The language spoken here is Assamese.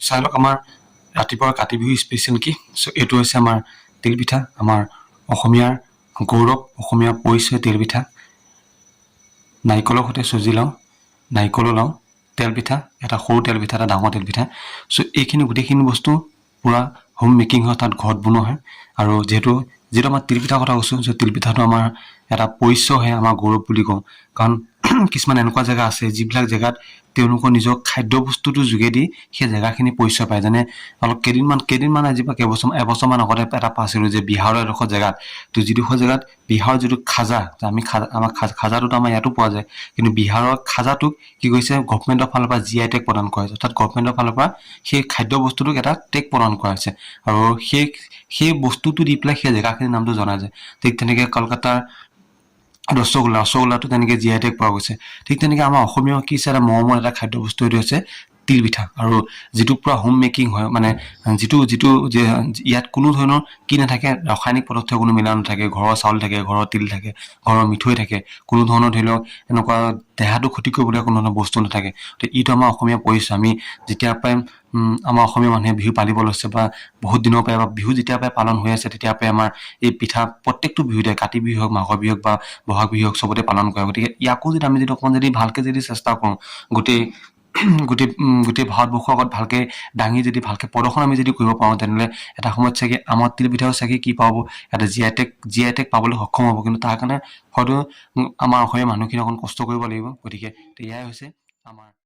চাই লওক আমাৰ ৰাতিপুৱাৰ কাতি বিহু স্পেচিয়েল কি। চ' এইটো হৈছে আমাৰ তিলপিঠা, আমাৰ অসমীয়াৰ গৌৰৱ, অসমীয়াৰ পৰিচয় তিলপিঠা। নাৰিকলৰ সৈতে চুজি লওঁ, নাৰিকলো লওঁ, তেলপিঠা, এটা সৰু তেলপিঠা, এটা ডাঙৰ তেলপিঠা। চ' এইখিনি গোটেইখিনি বস্তু পূৰা হোম মেকিং হয়, তাত ঘৰত বনোৱা হয়। আৰু যিহেতু আমাৰ তিলপিঠাৰ কথা কৈছোঁ, যে তিলপিঠাটো আমাৰ এটা পৰিচয় হয়, আমাৰ গৌৰৱ বুলি কওঁ। কাৰণ কিছুমান এনেকুৱা জেগা আছে যিবিলাক জেগাত তেওঁলোকৰ নিজৰ খাদ্য বস্তুটোৰ যোগেদি সেই জেগাখিনি পৰিচয় পায়। যেনে অলপ কেইদিনমান আজি বা এবছৰমান আগতে এটা পাইছিলোঁ যে বিহাৰৰ এডোখৰ জেগাত, তো যিডোখৰ জেগাত বিহাৰৰ যিটো খাজা, আমাৰ খাজাটোতো আমাৰ ইয়াতো পোৱা যায়, কিন্তু বিহাৰৰ খাজাটোক কি কৰিছে, গভমেণ্টৰ ফালৰ পৰা GI টেগ প্ৰদান কৰা হৈছে। অৰ্থাৎ গভমেণ্টৰ ফালৰ পৰা সেই খাদ্য বস্তুটোক এটা টেগ প্ৰদান কৰা হৈছে, আৰু সেই বস্তুটো দি পেলাই সেই জেগাখিনিৰ নামটো জনা যায়। ঠিক তেনেকে কলকাতাৰ ৰসগোল্লাটো তেনেকে GI টেগ পোৱা গৈছে। ঠিক তেনেকে আমাৰ অসমীয়া কি হৈছে এটা মৰমৰ এটা খাদ্য বস্তু, এইটো হৈছে তিলপিঠা। আৰু যিটো পুৰা হোম মেকিং হয়, মানে যিটো ইয়াত কোনো ধৰণৰ কি নাথাকে, ৰাসায়নিক পদাৰ্থ কোনো মিলা নাথাকে, ঘৰৰ চাউল থাকে, ঘৰৰ তিল থাকে, ঘৰৰ মিঠৈ থাকে, কোনো ধৰণৰ ধৰি লওক এনেকুৱা দেহাটো ক্ষতি কৰিবলৈ কোনো ধৰণৰ বস্তু নাথাকে। তো এইটো আমাৰ অসমীয়া পৰিচয়। আমি যেতিয়াৰ পৰাই আমাৰ অসমীয়া মানুহে বিহু পালিব লৈছে, বা বহুত দিনৰ পৰাই, বা বিহু যেতিয়াৰ পৰাই পালন হৈ আছে, তেতিয়াৰ পৰাই আমাৰ এই পিঠা প্ৰত্যেকটো বিহুতে, কাতি বিহু হওক, মাঘৰ বিহু হওক, বা বহাগ বিহু হওক, চবতে পালন কৰে। গতিকে ইয়াকো যদি আমি অকণমান ভালকে চেষ্টা কৰোঁ, গোটেই ভাৰতবৰ্ষৰ আগত ভালকে দাঙি ভালকে প্ৰদৰ্শন আমি কৰিব পাৰোঁ, তেনেহ'লে এটা সময়ত চাগে আমাৰ তিলপিঠাও চাগে কি পাব, এটা GI টেগ পাবলৈ সক্ষম হ'ব। কিন্তু তাৰ কাৰণে হয়তো আমাৰ অসমীয়া মানুহখিনি অকণ কষ্ট কৰিব লাগিব। গতিকে এয়াই হৈছে আমাৰ